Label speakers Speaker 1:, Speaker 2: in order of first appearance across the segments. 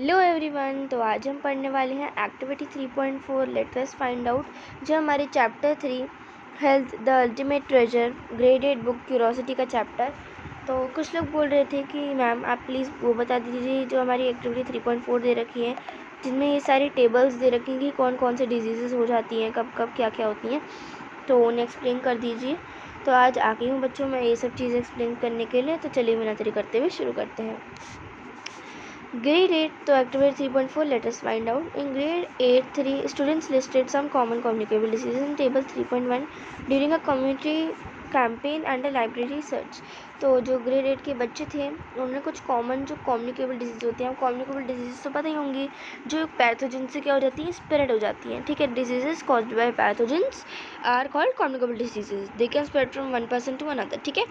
Speaker 1: Hello everyone. तो आज हम पढ़ने वाले हैं activity 3.4 let us find out, जो हमारे chapter 3 health the ultimate treasure grade 8 book curiosity का चैप्टर। तो कुछ लोग बोल रहे थे कि मैम आप प्लीज़ वो बता दीजिए जो हमारी एक्टिविटी 3.4 दे रखी है, जिनमें ये सारी टेबल्स दे रखी हैं कि कौन कौन से डिजीज़ हो जाती हैं, कब कब क्या क्या होती हैं, तो उन्हें एक्सप्लेन कर दीजिए। तो आज आ गई हूँ बच्चों मैं ये सब चीज़ें एक्सप्लेन करने के लिए। तो चलिए बिना देरी करते हुए शुरू करते हैं। Grade 8 to activate 3.4 let us find out. In grade 8 3 students listed some common communicable diseases in table 3.1 during a community campaign and a library search. तो जो ग्रेड 8 के बच्चे थे उन्होंने कुछ कॉमन जो कम्युनिकेबल डिजीज़ होते हैं, कम्युनिकेबल डिजीज़ तो पता ही होंगी, जो पैथोजन से क्या हो जाती है, स्प्रेड हो जाती हैं। ठीक है, diseases caused by pathogens are called communicable diseases, they can spread from one person to another. ठीक है,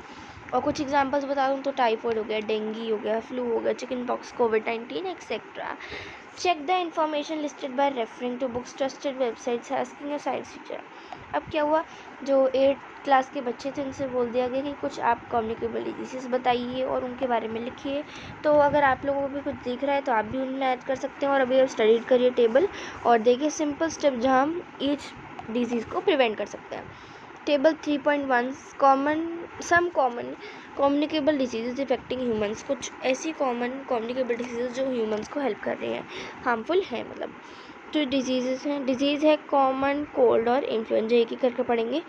Speaker 1: और कुछ एग्जांपल्स बता दूँ तो टाइफाइड हो गया, डेंगू हो गया, फ्लू हो गया, चिकन पॉक्स, कोविड-19 etcetera. Check the information listed by referring to books, trusted websites, asking a science teacher. अब क्या हुआ, जो 8th क्लास के बच्चे थे उनसे बोल दिया गया कि कुछ आप कम्युनिकेबल डिजीज़ बताइए और उनके बारे में लिखिए। तो अगर आप लोगों को भी कुछ दिख रहा है तो आप भी उनमें ऐड कर सकते हैं। और अभी आप स्टडी करिए टेबल और देखिए सिंपल स्टेप जहाँ हम ईच डिजीज़ को प्रिवेंट कर सकते हैं। Table 3.1 common communicable disease affecting humans. कुछ ऐसी कॉमन कम्युनिकेबल डिजीज़ जो ह्यूमंस को हेल्प कर रही हैं, हार्मफुल है मतलब। जो डिजीज़ हैं, डिजीज़ है कॉमन कोल्ड और इन्फ्लुएंजा, एक ही करके पढ़ेंगे।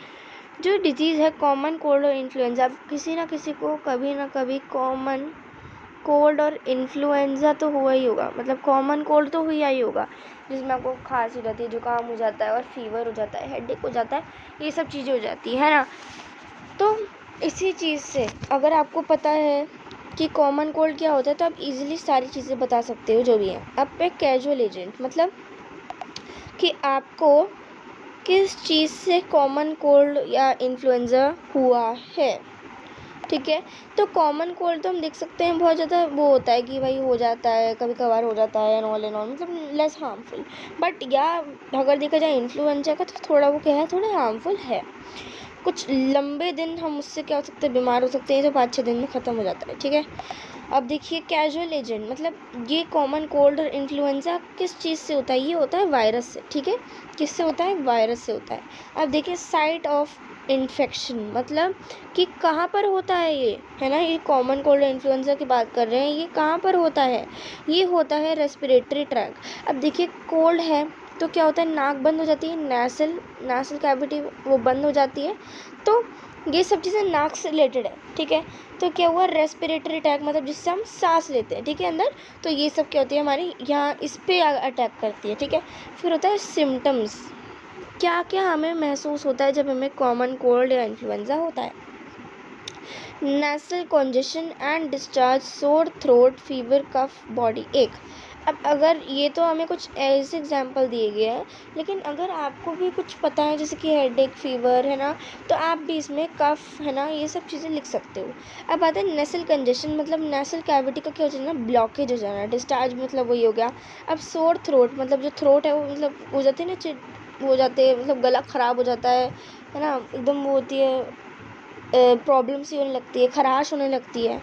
Speaker 1: जो डिजीज़ है कॉमन कोल्ड और इन्फ्लुएंजा, अब किसी ना किसी को कभी ना कभी कॉमन कोल्ड और इन्फ्लुएंजा तो हुआ ही होगा, मतलब कॉमन कोल्ड तो हुआ ही होगा जिसमें आपको खांसी हो जाती है, जुकाम हो जाता है और फीवर हो जाता है, हेडेक हो जाता है, ये सब चीज़ें हो जाती है ना। तो इसी चीज़ से अगर आपको पता है कि कॉमन कोल्ड क्या होता है तो आप इजीली सारी चीज़ें बता सकते हो जो भी हैं। अब एक कैजुअल एजेंट, मतलब कि आपको किस चीज़ से कॉमन कोल्ड या इन्फ्लुएंजा हुआ है। ठीक है, तो कॉमन कोल्ड तो हम देख सकते हैं बहुत ज़्यादा वो होता है कि भाई हो जाता है, कभी कभार हो जाता है, एंड ऑल मतलब लेस हार्मफुल। बट या अगर देखा जाए इन्फ्लुएंजा का तो थोड़ा वो क्या है, थोड़ा हार्मफुल है। कुछ लंबे दिन हम उससे क्या हो सकते हैं, बीमार हो सकते हैं, तो 5-6 दिन में ख़त्म हो जाता है। ठीक है, अब देखिए कैजुअल एजेंट, मतलब ये कॉमन कोल्ड और इन्फ्लुएंजा किस चीज़ से होता है, ये होता है वायरस से। ठीक है, किससे होता है, वायरस से होता है। अब देखिए साइट ऑफ इन्फेक्शन, मतलब कि कहाँ पर होता है ये, है ना, ये कॉमन कोल्ड और इन्फ्लुएंजा की बात कर रहे हैं, ये कहाँ पर होता है, ये होता है रेस्पिरेटरी ट्रैक्ट। अब देखिए कोल्ड है तो क्या होता है, नाक बंद हो जाती है, नेसल कैविटी वो बंद हो जाती है, तो ये सब चीज़ें नाक से रिलेटेड है। ठीक है, तो क्या हुआ, रेस्पिरेटरी अटैक, मतलब जिससे हम सांस लेते हैं, ठीक है, अंदर, तो ये सब क्या होती है हमारी यहाँ इस पे अटैक करती है। ठीक है, फिर होता है सिम्टम्स, क्या क्या हमें महसूस होता है जब हमें कॉमन कोल्ड या इन्फ्लुएंजा होता है। Nasal congestion and discharge, sore throat, fever, cough, body ache. अब अगर ये तो हमें कुछ ऐसे एग्जाम्पल दिए गए हैं, लेकिन अगर आपको भी कुछ पता है जैसे कि हेडेक, फीवर, है ना, तो आप भी इसमें कफ, है ना, ये सब चीज़ें लिख सकते हो। अब आता है नेसल कंजेशन, मतलब नेसल कैविटी का क्या हो जाना, ब्लॉकेज हो जाना। डिस्चार्ज मतलब वही हो गया। अब सोर थ्रोट, मतलब जो थ्रोट है वो मतलब हो जाते हैं ना, हो जाते हैं, मतलब गला ख़राब हो जाता है ना, एकदम वो होती है, प्रॉब्लम सी होने लगती है, खराश होने लगती है,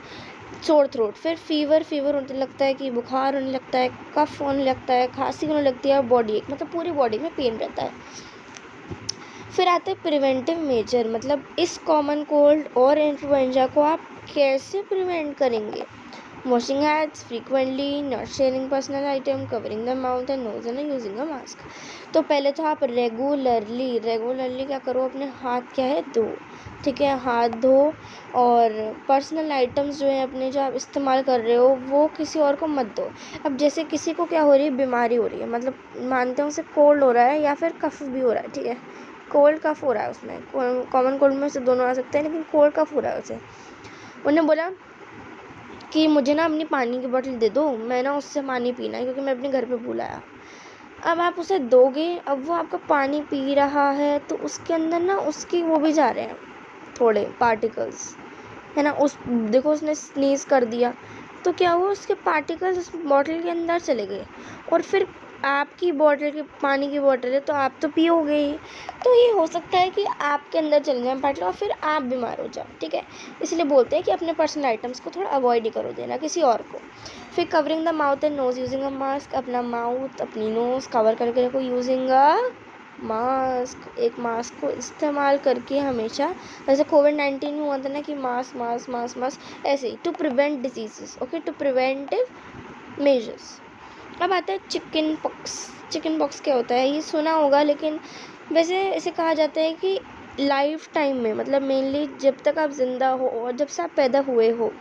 Speaker 1: सोर थ्रोट। फिर फीवर होने लगता है कि बुखार होने लगता है, कफ होने लगता है, खांसी होने लगती है, और बॉडी एक, मतलब पूरी बॉडी में पेन रहता है। फिर आता है प्रिवेंटिव मेजर, मतलब इस कॉमन कोल्ड और इन्फ्लुएंजा को आप कैसे प्रिवेंट करेंगे। Washing hands frequently, not sharing personal item, covering the mouth and nose and using a mask. तो पहले तो आप रेगुलरली क्या करो, अपने हाथ क्या है धो। ठीक है, हाथ धो, और पर्सनल आइटम्स जो है अपने, जो आप इस्तेमाल कर रहे हो वो किसी और को मत दो। अब जैसे किसी को क्या हो रही है, बीमारी हो रही है, मतलब मानते हैं उसे कोल्ड हो रहा है या फिर कफ भी हो रहा है। ठीक है, कोल्ड कफ हो रहा है उसमें, कॉमन कोल्ड में से दोनों आ सकते हैं, लेकिन कोल्ड कफ हो रहा है उसे। उन्हें बोला कि मुझे ना अपनी पानी की बोतल दे दो, मैं ना उससे पानी पीना है क्योंकि मैं अपने घर पे भूल आया। अब आप उसे दोगे, अब वो आपका पानी पी रहा है तो उसके अंदर ना उसकी वो भी जा रहे हैं, थोड़े पार्टिकल्स, है ना, उस देखो उसने स्नीज कर दिया तो क्या हुआ, उसके पार्टिकल्स उस बॉटल के अंदर चले गए, और फिर आपकी बॉटल की पानी की बॉटल है तो आप तो पियोगे ही, तो ये हो सकता है कि आपके अंदर चले जाए पार्टिकल और फिर आप बीमार हो जाओ, ठीक है। इसलिए बोलते हैं कि अपने पर्सनल आइटम्स को थोड़ा अवॉइड ही करो देना किसी और को। फिर covering the mouth and nose using a mask, अपना माउथ अपनी नोज़ कवर करके रखो यूजिंग अ मास्क, एक मास्क को इस्तेमाल करके हमेशा, जैसे कोविड-19 में हुआ था ना कि मास्क मास्क मास्क मास्क, ऐसे ही to prevent diseases, okay, to preventive measures. अब आता है चिकन पॉक्स। चिकन पॉक्स क्या होता है ये सुना होगा, लेकिन वैसे इसे कहा जाता है कि लाइफ टाइम में, मतलब मेनली जब तक आप ज़िंदा हो और जब से आप पैदा हुए हो,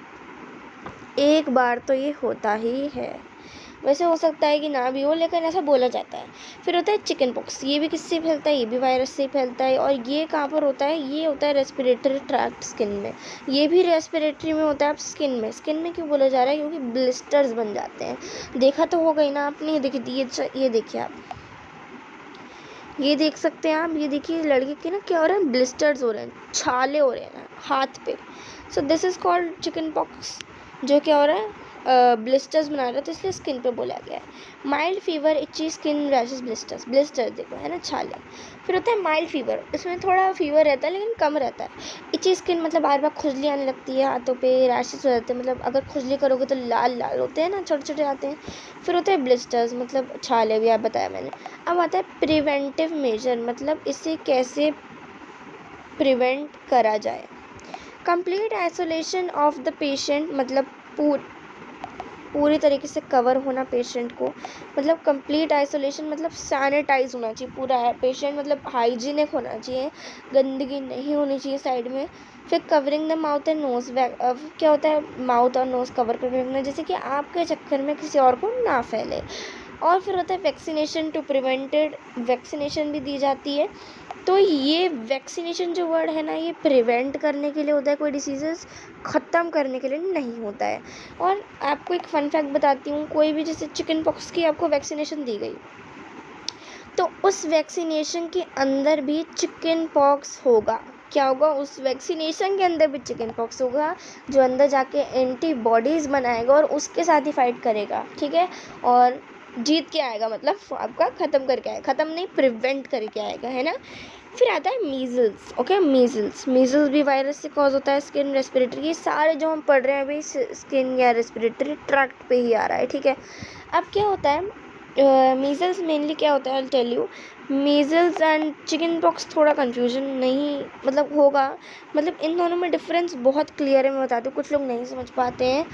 Speaker 1: एक बार तो ये होता ही है। वैसे हो सकता है कि ना भी हो, लेकिन ऐसा बोला जाता है। फिर होता है चिकन पॉक्स, ये भी किससे फैलता है, ये भी वायरस से फैलता है। और ये कहाँ पर होता है, ये होता है रेस्पिरेटरी ट्रैक्ट, स्किन में। ये भी रेस्पिरेटरी में होता है। आप स्किन में, स्किन में क्यों बोला जा रहा है, क्योंकि ब्लिस्टर्स बन जाते हैं। देखा तो होगा ही ना आपने, ये देखिए, ये देखिए आप, ये देख सकते हैं आप, ये देखिए लड़के के ना क्या हो रहा है, ब्लिस्टर्स हो रहे हैं, छाले हो रहे हैं हाथ पे। So this is called chicken pox, जो क्या हो रहा है, ब्लिस्टर्स बना रहा है, तो इसलिए स्किन पे बोला गया है। Mild fever, इची skin rashes, blisters, blister देखो है ना, छाले। फिर होता है माइल्ड फीवर, इसमें थोड़ा फीवर रहता है लेकिन कम रहता है। इची स्किन मतलब बार बार खुजली आने लगती है हाथों पे, रैशेस हो जाते हैं, मतलब अगर खुजली करोगे तो लाल लाल होते हैं ना, छोटे छोटे आते हैं। फिर होते हैं ब्लिस्टर्स, मतलब छाले भी आप बताया मैंने। अब आता है प्रिवेंटिव मेजर, मतलब इसे कैसे प्रिवेंट करा जाए। Complete isolation of the patient, मतलब पूरी तरीके से कवर होना पेशेंट को, मतलब कंप्लीट आइसोलेशन मतलब सैनिटाइज होना चाहिए पूरा पेशेंट, मतलब हाइजीनिक होना चाहिए, गंदगी नहीं होनी चाहिए साइड में। फिर covering the mouth and nose, क्या होता है, माउथ और नोज कवर करके रखना, जैसे कि आपके चक्कर में किसी और को ना फैले। और फिर होता है वैक्सीनेशन टू प्रिवेंटेड, वैक्सीनेशन भी दी जाती है। तो ये वैक्सीनेशन जो वर्ड है ना, ये प्रिवेंट करने के लिए होता है, कोई डिसीज़ेस ख़त्म करने के लिए नहीं होता है। और आपको एक फ़न फैक्ट बताती हूँ, कोई भी जैसे चिकन पॉक्स की आपको वैक्सीनेशन दी गई, तो उस वैक्सीनेशन के अंदर भी चिकन पॉक्स होगा। क्या होगा, उस वैक्सीनेशन के अंदर भी चिकन पॉक्स होगा, जो अंदर जाके एंटीबॉडीज़ बनाएगा और उसके साथ ही फाइट करेगा, ठीक है, और जीत के आएगा, मतलब आपका ख़त्म करके आएगा, ख़त्म नहीं प्रिवेंट करके आएगा, है ना। फिर आता है मीज़ल्स, ओके, मीज़ल्स, मीज़ल्स भी वायरस से कॉज होता है, स्किन रेस्पिरेटरी, ये सारे जो हम पढ़ रहे हैं अभी स्किन या रेस्पिरेटरी ट्रैक्ट पे ही आ रहा है, ठीक है। अब क्या होता है, मीज़ल्स मेनली क्या होता है, I tell you. Measles and chicken pox थोड़ा कन्फ्यूजन नहीं मतलब होगा, मतलब इन दोनों में डिफरेंस बहुत क्लियर है, मैं बताती हूँ, कुछ लोग नहीं समझ पाते हैं।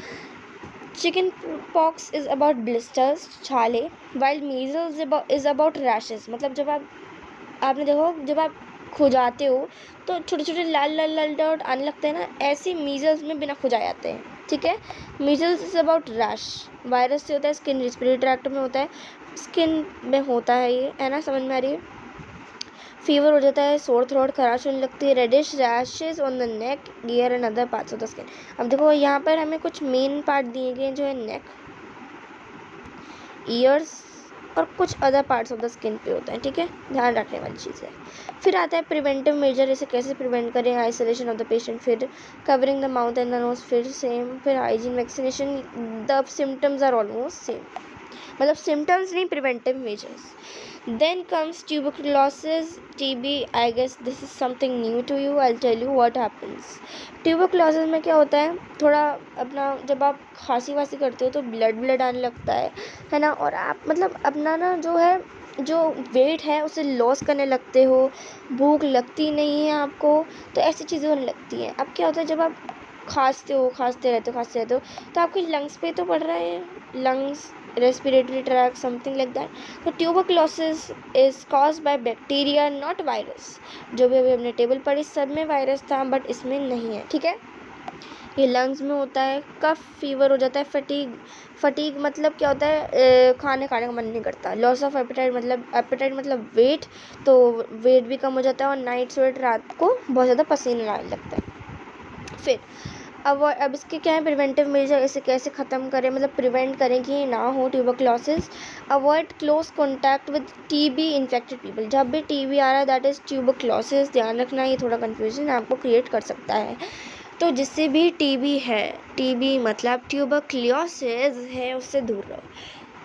Speaker 1: Chicken pox is about blisters, छाले, while measles is about rashes, मतलब जब आपने देखो जब आप खुजाते हो तो छोटे छोटे लाल लाल लाल डॉट आने लगते हैं ना, ऐसे मीज़ल्स में बिना खुजाए आते हैं, ठीक है। Measles is about rash, virus से होता है, स्किन रेस्पिरेटरी ट्रैक्ट में होता है, स्किन में होता है, ये है ना, समझ में आ रही है। फीवर हो जाता है, सोर थ्रोट, खराश होने लगती है, reddish rashes on the neck, ear and other parts of the skin. अब देखो यहाँ पर हमें कुछ मेन पार्ट दिए गए जो है नेक, ईयर्स और कुछ other parts of the skin पे होता है, ठीक है, ध्यान रखने वाली चीज़ है। फिर आता है प्रिवेंटिव मेजर, इसे कैसे प्रिवेंट करें, आइसोलेशन ऑफ द पेशेंट, फिर covering the mouth and the nose, फिर सेम, फिर hygiene, vaccination, the symptoms are almost same, मतलब सिम्टम्स नहीं, preventive measures. Then comes tuberculosis, TB. I guess this is something new to you. I'll tell you what happens. Tuberculosis में क्या होता है, थोड़ा अपना जब आप खांसी वासी करते हो तो ब्लड आने लगता है ना, और आप मतलब अपना ना जो है, जो वेट है उसे लॉस करने लगते हो, भूख लगती नहीं है आपको, तो ऐसी चीज़ें होने लगती हैं। अब क्या होता है, जब आप खांसते रहते हो तो आपके लंग्स पे तो पड़ रहा है, lungs, respiratory tract, something like that. तो tuberculosis is caused by bacteria, not virus. जो भी अभी हमने टेबल पढ़ी सब में वायरस था, बट इसमें नहीं है, ठीक है। ये लंग्स में होता है, कफ, फीवर हो जाता है, फटीग मतलब क्या होता है, खाने का मन नहीं करता, लॉस ऑफ एपेटाइट मतलब वेट, तो वेट भी कम हो जाता है, और नाइट स्वेट, रात को बहुत ज़्यादा पसीना आने लगता है। फिर अब इसके क्या है प्रिवेंटिव मेजर, इसे कैसे ख़त्म करें, मतलब प्रिवेंट करें कि ना हो tuberculosis. Avoid close contact with TB infected people, जब भी टीबी आ रहा है दैट इज़ ट्यूबरक्लोसिस, ध्यान रखना, ये थोड़ा कन्फ्यूजन आपको क्रिएट कर सकता है। तो जिससे भी टीबी है, टीबी मतलब ट्यूबरक्लोसिस है, उससे दूर रहो,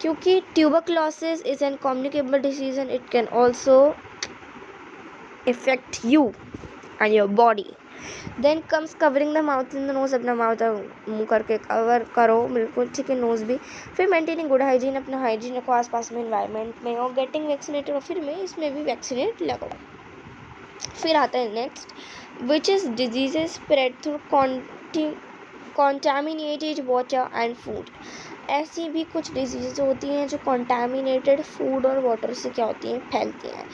Speaker 1: क्योंकि tuberculosis is an communicable disease and it can also affect you and your body. Then comes covering the mouth in the nose, अपना माउथ मुँह करके कवर करो बिल्कुल, ठीक है, नोज भी। फिर मेंटेनिंग गुड हाइजीन, अपना हाइजीन रखो आसपास में इन्वायरमेंट में, और गेटिंग वैक्सीनेटेड, और फिर में इसमें भी वैक्सीनेट लगाओ। फिर आता है next, which is diseases spread through contaminated water and food. ऐसी भी कुछ डिजीज़ होती हैं जो कॉन्टामिनेटेड फूड और वाटर से क्या होती हैं, फैलती हैं।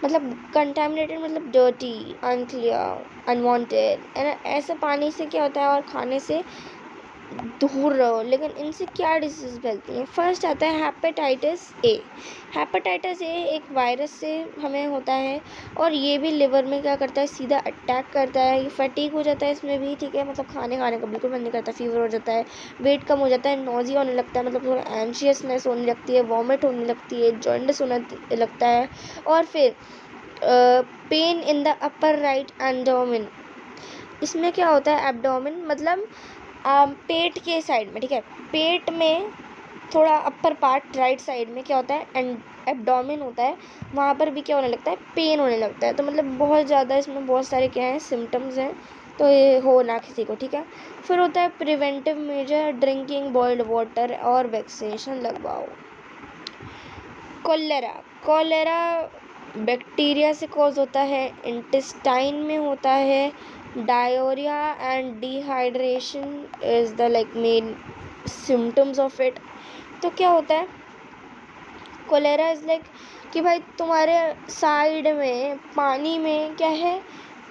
Speaker 1: मतलब कंटामिनेटेड मतलब डर्टी, अनक्लियर, अनवांटेड, है ना, ऐसे पानी से क्या होता है और खाने से दूर रहो। लेकिन इनसे क्या डिजीज़ फैलती हैं? फर्स्ट आता है हेपेटाइटिस ए। हेपेटाइटिस ए एक वायरस से हमें होता है, और ये भी लिवर में क्या करता है, सीधा अटैक करता है। ये फटीग हो जाता है इसमें भी, ठीक है, मतलब खाने का बिल्कुल मन नहीं करता, फीवर हो जाता है, वेट कम हो जाता है, नॉजिया होने लगता है, मतलब थोड़ा एंशियसनेस होने लगती है, वॉमिट होने लगती है, जॉन्डिस होने लगता है, और फिर pain in the upper right abdomen. इसमें क्या होता है, एब्डोमेन मतलब पेट के साइड में, ठीक है, पेट में थोड़ा अपर पार्ट राइट साइड में क्या होता है, एंड एब्डोमेन होता है, वहाँ पर भी क्या होने लगता है, पेन होने लगता है। तो मतलब बहुत ज़्यादा इसमें बहुत सारे क्या हैं, सिम्टम्स हैं, तो ये हो ना किसी को, ठीक है। फिर होता है preventive measure, drinking boiled water और वैक्सीनेशन लगवाओ। कोलेरा, कोलेरा बैक्टीरिया से कॉज होता है, इंटेस्टाइन में होता है, diarrhoea and dehydration is the like main symptoms of it. तो क्या होता है, कोलेरा इज़ लाइक कि भाई तुम्हारे साइड में पानी में क्या है,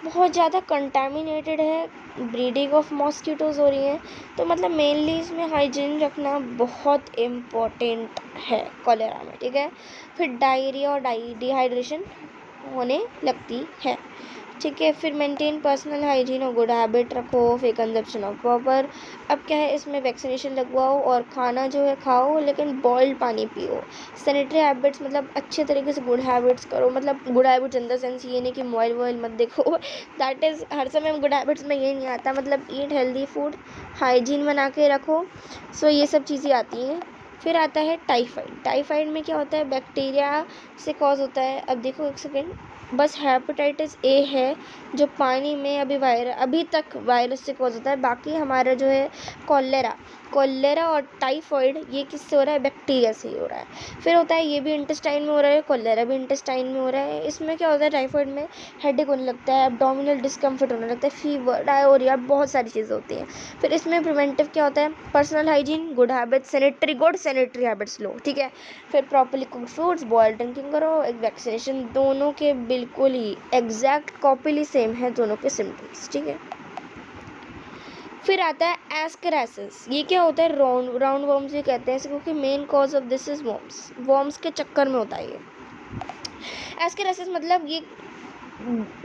Speaker 1: बहुत ज़्यादा कंटामिनेटेड है, ब्रीडिंग ऑफ मॉस्किटोज़ हो रही हैं। तो मतलब मेनली इसमें हाइजीन रखना बहुत इम्पोर्टेंट है कोलेरा में, ठीक है। फिर डायरिया और डिहाइड्रेशन होने लगती है, ठीक है। फिर मेंटेन पर्सनल हाइजीन और गुड हैबिट रखो, फिर कंजप्शन ऑफ प्रॉपर। अब क्या है, इसमें वैक्सीनेशन लगवाओ और खाना जो है खाओ, लेकिन बॉइल्ड पानी पियो। सैनिटरी हैबिट्स मतलब अच्छे तरीके से गुड हैबिट्स करो, मतलब good habits in the sense ये नहीं कि मोबाइल वोबाइल मत देखो दैट इज़ हर समय गुड हैबिट्स में ये नहीं आता, मतलब ईट हेल्दी फूड, हाइजीन बना के रखो, सो ये सब चीज़ें आती हैं। फिर आता है टाइफाइड। टाइफाइड में क्या होता है, बैक्टीरिया से कॉज होता है। अब देखो एक सेकेंड, बस हेपेटाइटिस ए है जो पानी में अभी तक वायरस से कॉज होता है, बाकी हमारा जो है कोलेरा और टाइफाइड ये किससे हो रहा है, बैक्टीरिया से ही हो रहा है। फिर होता है ये भी इंटेस्टाइन में हो रहा है, कोलेरा भी इंटेस्टाइन में हो रहा है। इसमें क्या होता है, टाइफाइड में हेडेक होने लगता है, एब्डोमिनल डिस्कम्फर्ट होने लगता है, फीवर, डायरिया, बहुत सारी चीज़ें होती हैं। फिर इसमें प्रिवेंटिव क्या होता है, personal hygiene, good habits, good sanitary habits लो, ठीक है। फिर properly cooked foods, boiled drinking करो, एक वैक्सीनेशन, दोनों के बिल्कुल ही एग्जैक्ट कॉपीली सेम है दोनों के सिम्टम्स, ठीक है। फिर आता है एस्केरासिस। ये क्या होता है, राउंड वॉर्म्स भी कहते हैं इसे, क्योंकि main cause of this is worms के चक्कर में होता है ये एस्केरासिस, मतलब ये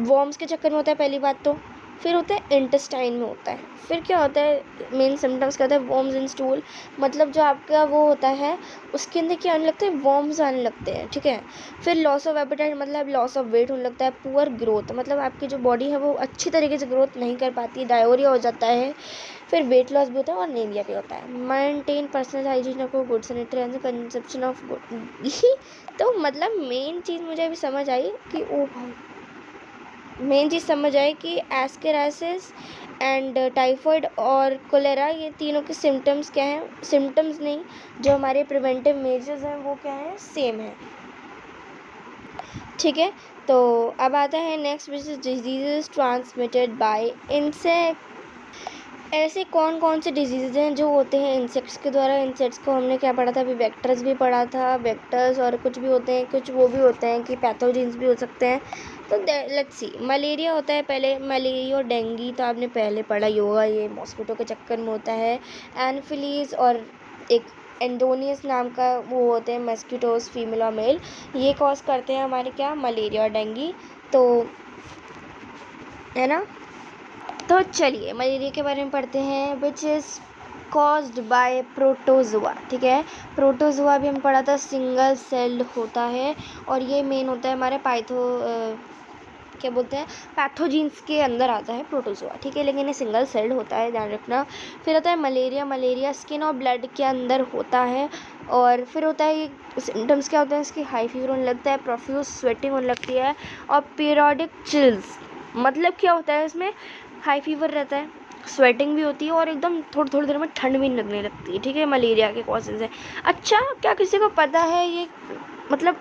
Speaker 1: वॉर्म्स के चक्कर में होता है पहली बात तो। फिर होता है इंटेस्टाइन में होता है। फिर क्या होता है, मेन सिम्टम्स क्या होता है, वॉर्म्स इन स्टूल, मतलब जो आपका वो होता है उसके अंदर क्या आने लगता है, वॉर्म्स आने लगते हैं, ठीक है। फिर लॉस ऑफ एपेटाइट मतलब लॉस ऑफ वेट होने लगता है। पुअर ग्रोथ मतलब आपकी जो बॉडी है वो अच्छी तरीके से ग्रोथ नहीं कर पाती, डायरिया हो जाता है। फिर वेट लॉस भी होता है और एनीमिया भी होता है। मेंटेन पर्सनल हाइजीन रखो, good sanitary and consumption of good तो मतलब मेन चीज़ मुझे अभी समझ आई कि मेन चीज़ समझ आई कि एस्केरासिस एंड टाइफाइड और कोलेरा ये तीनों के सिम्टम्स क्या हैं, सिम्टम्स नहीं, जो हमारे प्रिवेंटिव मेजर्स हैं वो क्या हैं, सेम है, ठीक है। तो अब आता है next, which is diseases transmitted by insect. ऐसे कौन कौन से डिजीज़ हैं जो होते हैं इंसेक्ट्स के द्वारा। इंसेक्ट्स को हमने क्या पढ़ा था अभी, वेक्टर्स भी पढ़ा था, वेक्टर्स और कुछ भी होते हैं, कुछ वो भी होते हैं कि पैथोजेंस भी हो सकते हैं। तो लेट्स सी, मलेरिया होता है पहले, मलेरिया और डेंगू तो आपने पहले पढ़ा ही होगा, ये मॉस्किटो के चक्कर में होता है। एनफिलीज और एक एंडोनियस नाम का वो होते हैं मस्किटोज, फीमेल और मेल, ये कॉज करते हैं हमारे क्या, मलेरिया और डेंगू, तो है ना। तो चलिए मलेरिया के बारे में पढ़ते हैं, which is caused by protozoa, ठीक है। प्रोटोजोआ भी हम पढ़ा था, सिंगल सेल्ड होता है और ये मेन होता है हमारे क्या बोलते हैं, पैथोजीन्स के अंदर आता है प्रोटोजोआ, ठीक है, लेकिन ये सिंगल सेल्ड होता है, ध्यान रखना। फिर होता है मलेरिया। मलेरिया स्किन और ब्लड के अंदर होता है। और फिर होता है ये सिम्टम्स क्या होते हैं इसकी, हाई फीवर होने लगता है, प्रोफ्यूज स्वेटिंग होने लगती है और पीरियोडिक चिल्स। मतलब क्या होता है इसमें, हाई फीवर रहता है, स्वेटिंग भी होती है और एकदम थोड़ी थोड़ी देर में ठंड भी लगने लगती है, ठीक है, मलेरिया के कॉजेज़ है। अच्छा, क्या किसी को पता है ये, मतलब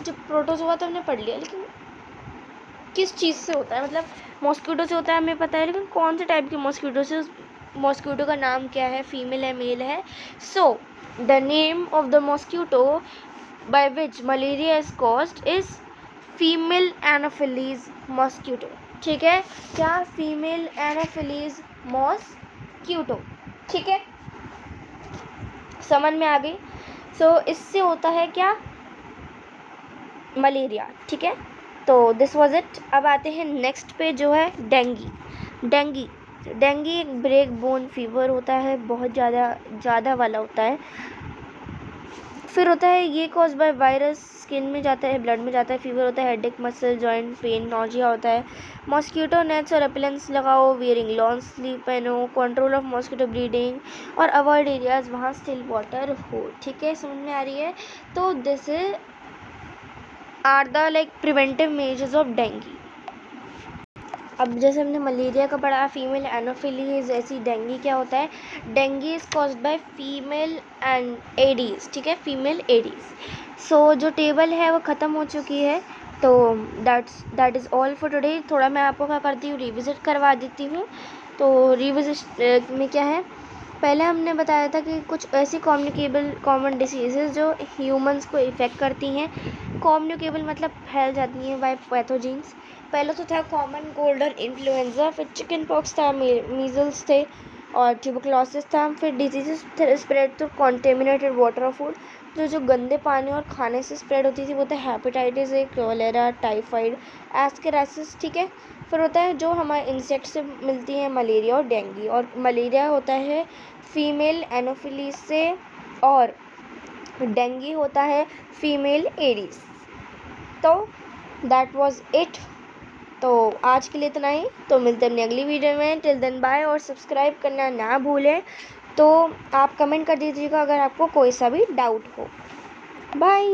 Speaker 1: जब प्रोटोजोआ तो हमने पढ़ लिया, लेकिन किस चीज़ से होता है, मतलब मॉस्किटो से होता है हमें पता है, लेकिन कौन से टाइप के मॉस्किटो से, मॉस्किटो का नाम क्या है, फीमेल है मेल है। So the name of the mosquito by which malaria is caused is female anopheles mosquito, ठीक है, क्या, फीमेल एनोफिलीज मॉस्किटो, ठीक है, समझ में आ गई। सो इससे होता है क्या, मलेरिया, ठीक है। तो दिस वाज इट। अब आते हैं नेक्स्ट पे जो है डेंगी। डेंगी एक ब्रेक बोन फीवर होता है, बहुत ज़्यादा वाला होता है। फिर होता है ये कॉज बाय वायरस, स्किन में जाता है, ब्लड में जाता है, फीवर होता है, headache, muscle joint pain, nausea होता है। मॉस्किटो नेट्स और रेपेलेंट्स लगाओ, वियरिंग लॉन्ग स्लीव पहनो, कंट्रोल ऑफ मॉस्किटो ब्रीडिंग और अवॉइड एरियाज वहाँ स्टिल वाटर हो, ठीक है, समझ में आ रही है। तो this is are the like preventive measures of dengue. अब जैसे हमने मलेरिया का पढ़ा, फीमेल एनोफिलीज, ऐसी डेंगी क्या होता है, dengue is caused by female and Aedes, ठीक है, फीमेल एडीज। सो जो टेबल है वो ख़त्म हो चुकी है। तो that is all for today. थोड़ा मैं आपको क्या करती हूँ, रिविज़िट करवा देती हूँ। तो रिविज़िट में क्या है, पहले हमने बताया था कि कुछ ऐसी कॉमन डिसीजेज़ जो ह्यूमंस को इफ़ेक्ट करती हैं। कम्युनिकेबल मतलब फैल जाती हैं बाय पैथोजेंस। पहले तो था कॉमन कोल्ड और इन्फ्लुएंजा, फिर चिकन पॉक्स था, मीजल्स थे और ट्यूबरक्लोसिस था। फिर diseases spread through contaminated water और फूड, जो गंदे पानी और खाने से स्प्रेड होती थी, वो था हेपेटाइटिस ए, कोलेरा, टाइफाइड, एस्केरासिस, ठीक है। फिर होता है जो हमारे इंसेक्ट से मिलती है, मलेरिया और डेंगी। और मलेरिया होता है फीमेल एनोफिलीज से और डेंगी होता है फीमेल एडीज। तो दैट वाज इट। तो आज के लिए इतना ही। तो मिलते हैं अपनी अगली वीडियो में। टिल देन बाय, और सब्सक्राइब करना ना भूलें। तो आप कमेंट कर दीजिएगा अगर आपको कोई सा भी डाउट हो। बाय।